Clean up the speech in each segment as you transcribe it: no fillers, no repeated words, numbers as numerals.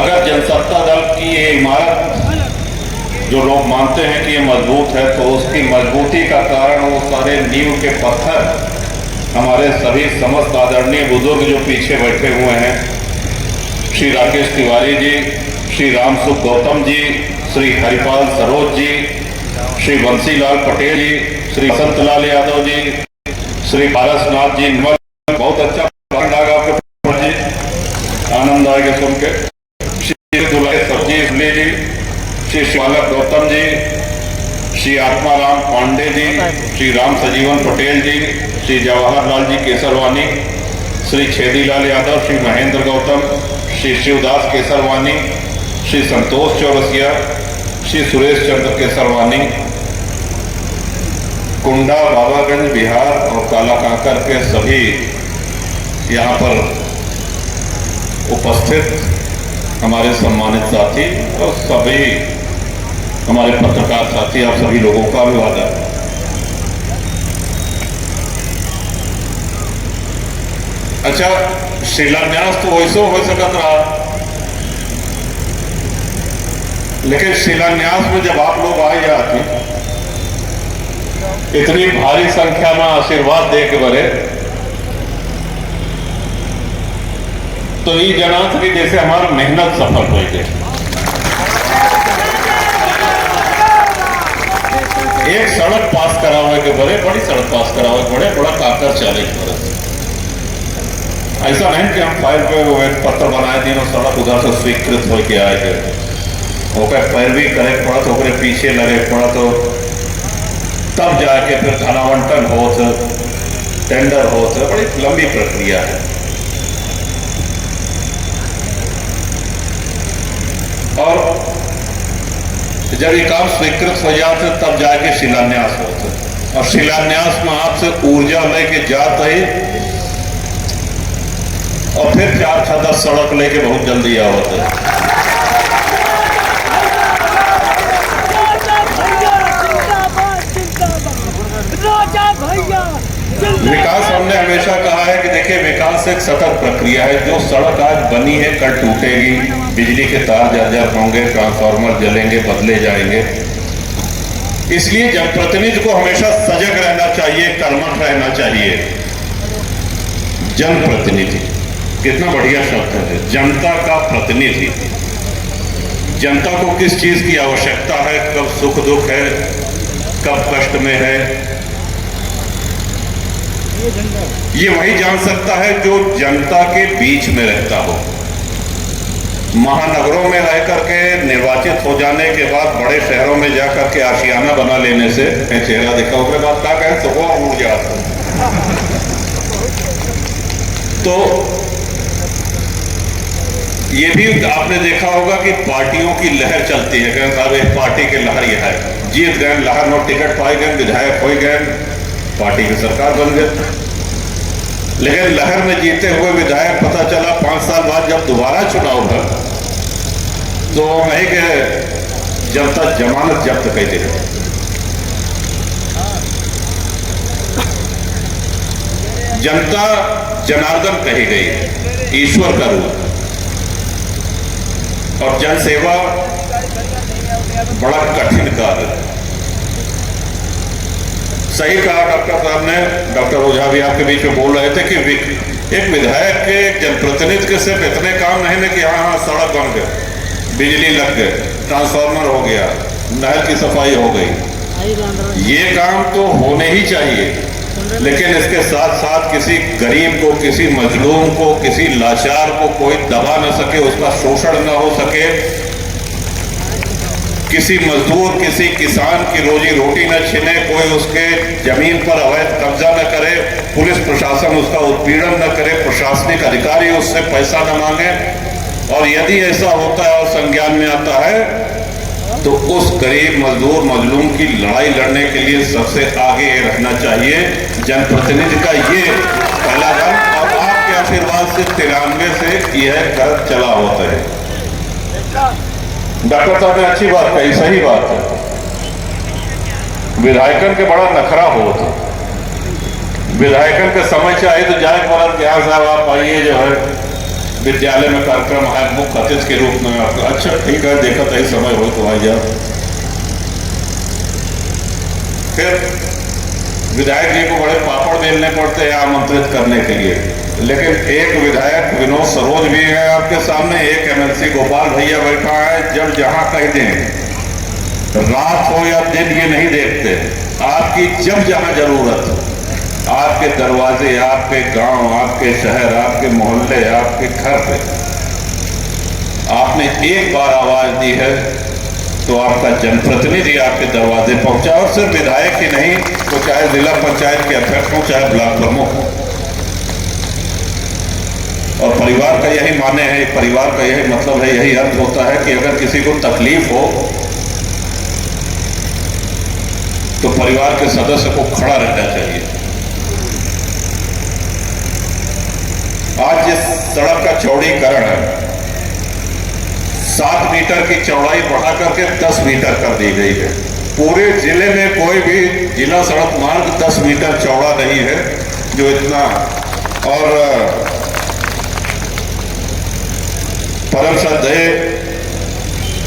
अगर जनसत्ता दल की ये इमारत जो लोग मानते हैं कि ये मजबूत है, तो उसकी मजबूती का कारण वो सारे नींव के पत्थर हमारे सभी समस्त आदरणीय बुजुर्ग जो पीछे बैठे हुए हैं, श्री राकेश तिवारी जी, श्री रामसुख गौतम जी, श्री हरिपाल सरोज जी, श्री बंसीलाल पटेल जी, श्री बसंतलाल यादव जी, श्री पारसनाथ जी, बहुत अच्छा लगा आपके जी, आनंद आएगा सुन के। श्री दुलाई सब्जी जी, श्री शिवालक गौतम जी, श्री आत्माराम पांडे जी, श्री राम सजीवन पटेल जी, श्री जवाहरलाल जी केसरवानी, श्री छेदीलाल यादव, श्री महेंद्र गौतम, श्री शिवदास केसरवानी, श्री संतोष चौरसिया, श्री सुरेश चंद्र केसरवानी, कुंडा, बाबागंज, बिहार और काला कांकर के सभी यहाँ पर उपस्थित हमारे सम्मानित साथी और सभी हमारे पत्रकार साथी, आप सभी लोगों का अभिवादन। अच्छा, शिलान्यास तो वैसे हो सकता रहा, लेकिन शिलान्यास में जब आप लोग आए जाते, इतनी भारी संख्या में आशीर्वाद दे के बड़े, तो ये जनात की जैसे हमारी मेहनत सफल हो गई। एक सड़क पास करा हुआ के बड़े, बड़ी सड़क पास करा हुआ बड़े, बड़ा काकर 40 बरस। ऐसा नहीं कि हम फाइल पे वो एक पत्र बनाए दिन और सड़क उधर से स्वीकृत हो के आए थे, पैरवी करे पड़ा तो पीछे लगे पड़ा, तो तब जाके फिर धनावंटन हो, टेंडर हो, बड़ी लंबी प्रक्रिया है। और जब ये काम स्वीकृत हो जाते तब जाके शिलान्यास होते, और शिलान्यास में आपसे ऊर्जा लेके जाते ही और फिर 4-10 सड़क लेके बहुत जल्दी आवते। विकास हमने हमेशा कहा है कि देखिए, विकास एक सतत प्रक्रिया है। जो सड़क आज बनी है कल टूटेगी, बिजली के तार जर्जर होंगे, ट्रांसफार्मर जलेंगे, बदले जाएंगे। इसलिए जनप्रतिनिधि को हमेशा सजग रहना चाहिए, कर्मठ रहना चाहिए। जनप्रतिनिधि कितना बढ़िया शब्द है, जनता का प्रतिनिधि। जनता को किस चीज की आवश्यकता है, कब सुख दुख है, कब कष्ट में है, ये वही जान सकता है जो जनता के बीच में रहता हो। महानगरों में रह करके निर्वाचित हो जाने के बाद बड़े शहरों में जाकर के आशियाना बना लेने से चेहरा दिखा, उसके बाद क्या कहें तो वो उड़ जाता। तो ये भी आपने देखा होगा कि पार्टियों की लहर चलती है, कहें साहब एक पार्टी के लहर यह है, जीत गए, लहर में टिकट पाए गए, विधायक हो गए, पार्टी की सरकार बन गई। लेकिन लहर में जीते हुए विधायक पता चला 5 साल बाद जब दोबारा चुनाव था, तो नहीं कि जब तक जमानत जब्त कर दे। जनता जनार्दन कही गई है, ईश्वर का रूप, और जनसेवा बड़ा कठिन कार्य है। सही कहा डॉक्टर साहब ने, डॉक्टर ओझा भी आपके बीच में बोल रहे थे कि एक विधायक के, एक जनप्रतिनिधि के सिर्फ इतने काम नहीं है कि हाँ सड़क बन गए, बिजली लग गए, ट्रांसफार्मर हो गया, नहर की सफाई हो गई। ये काम तो होने ही चाहिए, लेकिन इसके साथ साथ किसी गरीब को, किसी मजलूम को, किसी लाचार को कोई दबा न सके, उसका शोषण न हो सके, किसी मजदूर, किसी किसान की रोजी रोटी न छिने, कोई उसके जमीन पर अवैध कब्जा न करे, पुलिस प्रशासन उसका उत्पीड़न न करे, प्रशासनिक अधिकारी उससे पैसा न मांगे। और यदि ऐसा होता है और संज्ञान में आता है, तो उस गरीब मजदूर मजलूम की लड़ाई लड़ने के लिए सबसे आगे रहना चाहिए जनप्रतिनिधि का ये पहला दल। और आपके आशीर्वाद से 93 से यह कर चला होता है। डॉक्टर साहब ने अच्छी बात कही, सही बात है। विधायकन के बड़ा नखरा होता, विधायकन के समय चाहे तो जाए बोला क्या साहब आप आइए, जो है विद्यालय में कार्यक्रम है, मुख्य अतिथि के रूप में आपका। अच्छा ठीक है, देखा तही समय हो तो आ जाओ। फिर विधायक जी को बड़े पापड़ बेलने पड़ते हैं आमंत्रित करने के लिए, लेकिन एक विधायक विनोद सरोज भी है आपके सामने, एक एमएलसी गोपाल भैया बैठा है। जब जहां कह दें, रात हो या दिन ये नहीं देखते, आपकी जब जहां जरूरत हो, आपके दरवाजे, आपके गांव, आपके शहर, आपके मोहल्ले, आपके घर पे आपने एक बार आवाज दी है तो आपका जनप्रतिनिधि आपके दरवाजे पहुंचा। और सिर्फ विधायक ही नहीं, तो चाहे जिला पंचायत के अध्यक्ष हो, चाहे ब्लॉक प्रमुख हो। और परिवार का यही माने है, परिवार का यही मतलब है, यही अर्थ होता है कि अगर किसी को तकलीफ हो तो परिवार के सदस्य को खड़ा रहना चाहिए। आज जिस सड़क का चौड़ीकरण है, 7 मीटर की चौड़ाई बढ़ा करके 10 मीटर कर दी गई है। पूरे जिले में कोई भी जिला सड़क मार्ग 10 मीटर चौड़ा नहीं है जो इतना। और परम श्रद्धेय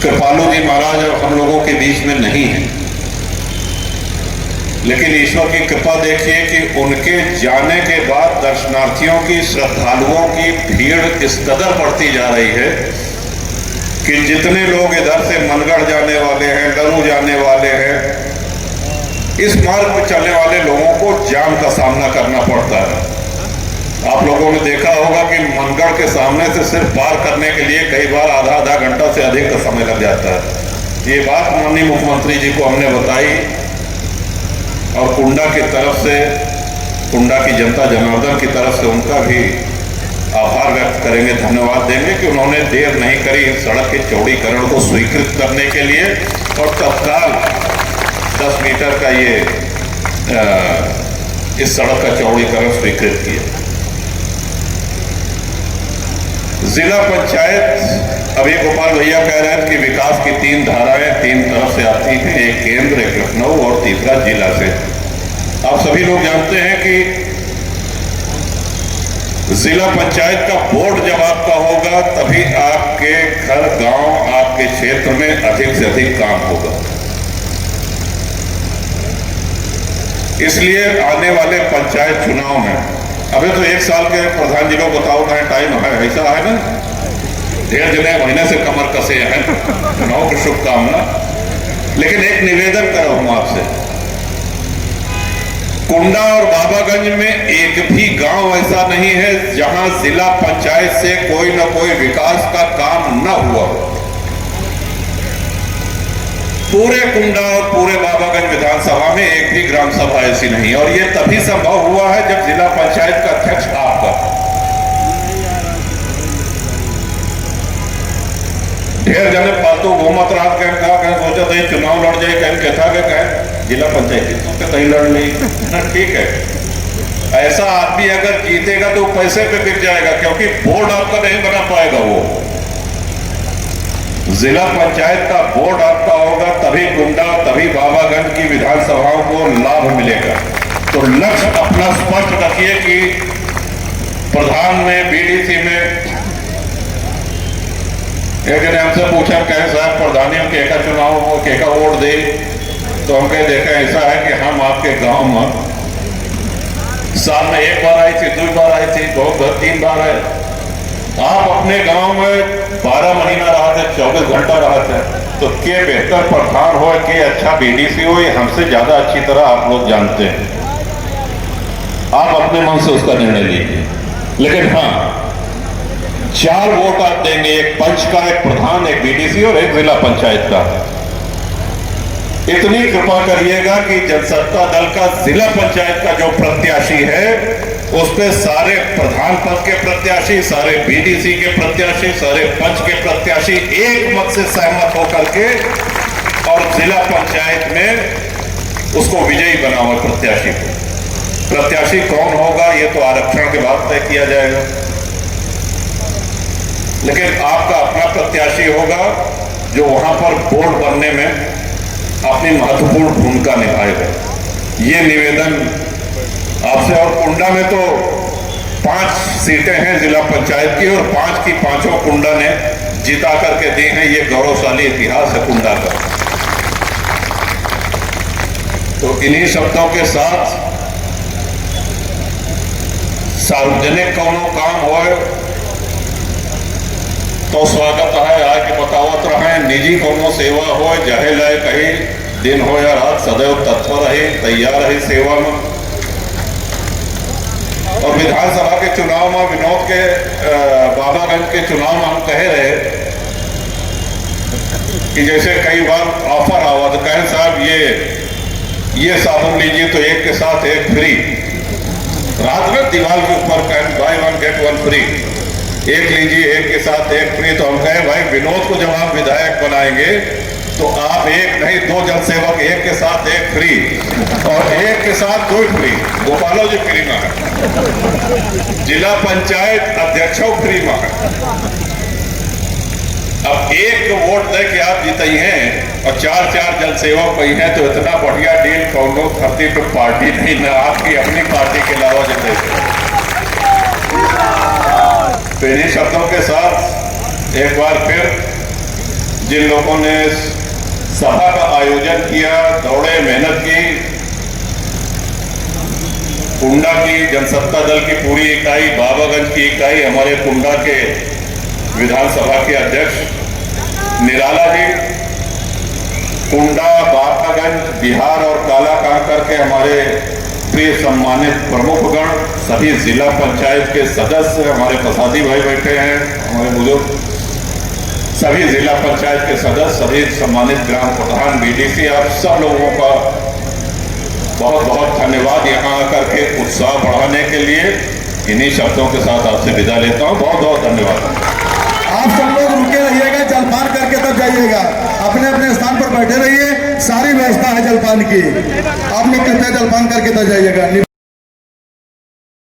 कृपालू जी महाराज हम लोगों के बीच में नहीं है, लेकिन ईश्वर की कृपा देखिए कि उनके जाने के बाद दर्शनार्थियों की, श्रद्धालुओं की भीड़ इस कदर बढ़ती जा रही है कि जितने लोग इधर से मनगढ़ जाने वाले हैं, लरू जाने वाले हैं, इस मार्ग पर चलने वाले लोगों को जाम का सामना करना पड़ता है। आप लोगों ने देखा होगा कि मनगढ़ के सामने से सिर्फ पार करने के लिए कई बार आधा घंटा से अधिक का समय लग जाता है। ये बात माननीय मुख्यमंत्री जी को हमने बताई और कुंडा की तरफ से, कुंडा की जनता जनार्दन की तरफ से उनका भी आभार व्यक्त करेंगे, धन्यवाद देंगे कि उन्होंने देर नहीं करी इस सड़क के चौड़ीकरण को स्वीकृत करने के लिए और तत्काल 10 मीटर का ये इस सड़क का चौड़ीकरण स्वीकृत किया। जिला पंचायत, अभी गोपाल भैया कह रहे हैं कि विकास की 3 धाराएं 3 तरफ से आती हैं, एक केंद्र, एक लखनऊ और तीसरा जिला से। आप सभी लोग जानते हैं कि जिला पंचायत का बोर्ड जब आपका होगा तभी आपके घर, गांव, आपके क्षेत्र में अधिक से अधिक काम होगा। इसलिए आने वाले पंचायत चुनाव में, अभी तो 1 साल के प्रधान जी को बताओ ना टाइम है, ऐसा है ना, 1.5 महीने से कमर कसे हैं, चुनाव की शुभकामना। लेकिन एक निवेदन कर रहा हूं आपसे, कुंडा और बाबागंज में एक भी गांव ऐसा नहीं है जहां जिला पंचायत से कोई ना कोई विकास का काम न हुआ। पूरे कुंडा और पूरे बाबागंज विधानसभा में एक भी ग्राम सभा ऐसी नहीं, और यह तभी संभव हुआ है जब जिला पंचायत का अध्यक्ष आपका। ढेर जने फालतू घूमत रात कहें सोचा था चुनाव लड़ जाए, कहें कहता कहें जिला पंचायत तो कहीं लड़ नहीं ना, ठीक है। ऐसा आदमी अगर जीतेगा तो पैसे पे बिक जाएगा, क्योंकि बोर्ड आपका नहीं बना पाएगा। वो जिला पंचायत का बोर्ड आपका होगा तभी कुंडा, तभी बाबागंज की विधानसभाओं को लाभ मिलेगा। तो लक्ष्य अपना स्पष्ट रखिए कि प्रधान में, बीडीसी में, एक ने हमसे पूछा कहे साहब प्रधानियों के का चुनाव हो, के का वोट दे, तो हम कहे देखा ऐसा है कि हम आपके गांव में साल में 1 बार आई थी, 2 बार आई थी, 2-3 बार आए। आप अपने गांव में 12 महीना रहा थे, 24 घंटा रहा थे, तो के बेहतर प्रधान हो, के अच्छा बीडीसी हो, ये हमसे ज्यादा अच्छी तरह आप लोग जानते हैं। आप अपने मन से उसका निर्णय लीजिए, लेकिन हाँ 4 वोट आप देंगे, एक पंच का, एक प्रधान, एक बीडीसी और एक जिला पंचायत का। इतनी कृपा करिएगा कि जनसत्ता दल का जिला पंचायत का जो प्रत्याशी है उस पे सारे प्रधान पद के प्रत्याशी, सारे बीडीसी के प्रत्याशी, सारे पंच के प्रत्याशी एक मत से सहमत होकर के और जिला पंचायत में उसको विजयी बनाओ। प्रत्याशी कौन होगा ये तो आरक्षण के बाद तय किया जाएगा, लेकिन आपका अपना प्रत्याशी होगा जो वहां पर बोर्ड बनने में अपनी महत्वपूर्ण भूमिका निभाएगा। ये निवेदन आपसे। और कुंडा में तो 5 सीटें हैं जिला पंचायत की और 5 की 5 कुंडा ने जिता करके दी हैं। ये गौरवशाली इतिहास है कुंडा का। तो इन्हीं शब्दों के साथ सार्वजनिक कोनो काम होए तो स्वागत है, आके बतावत रहे। निजी कोनो सेवा हो जहे लाए कहीं दिन हो या रात सदैव तत्पर रहे, तैयार रहे सेवा में। और विधानसभा के चुनाव में विनोद के बाबागंज के चुनाव में हम कहे रहे कि जैसे कई बार ऑफर आवा तो कहें साहब ये साबुन लीजिए तो एक के साथ एक फ्री। रात में दीवार के ऊपर कहें बाय 1 गेट 1 फ्री, एक लीजिए एक के साथ एक फ्री। तो हम कहें भाई विनोद को जब आप विधायक बनाएंगे तो आप एक नहीं 2 जनसेवक, एक के साथ एक फ्री और एक के साथ 2 फ्री। गोपालो जी फ्री में है, जिला पंचायत अध्यक्षों फ्री में है। अब एक वोट दे के आप जीतई हैं और 4 जनसेवक पई हैं तो इतना बढ़िया डील कौनो धरती पे पार्टी नहीं ना आपकी अपनी पार्टी के अलावा जीते। तो इन्हीं शब्दों के साथ एक बार फिर जिन लोगों ने सभा का आयोजन किया, दौड़े, मेहनत की, कुंडा की जनसत्ता दल की पूरी इकाई, बाबागंज की इकाई, हमारे कुंडा के विधानसभा के अध्यक्ष निराला जी, कुंडा, बाबागंज, बिहार और कालाकांकर के हमारे प्रिय सम्मानित प्रमुखगण, सभी जिला पंचायत के सदस्य, हमारे प्रसादी भाई बैठे हैं, हमारे बुजुर्ग, सभी जिला पंचायत के सदस्य, सभी सम्मानित ग्राम प्रधान, बीडीसी, आप सब लोगों का बहुत बहुत धन्यवाद यहाँ आकर के उत्साह बढ़ाने के लिए। इन्हीं शब्दों के साथ आपसे विदा लेता हूँ। बहुत बहुत धन्यवाद। आप सब लोग रुके रहिएगा, जलपान करके तब जाइएगा। अपने अपने स्थान पर बैठे रहिए, सारी व्यवस्था है जलपान की। आप लोग कहते हैं जलपान करके तब जाइएगा।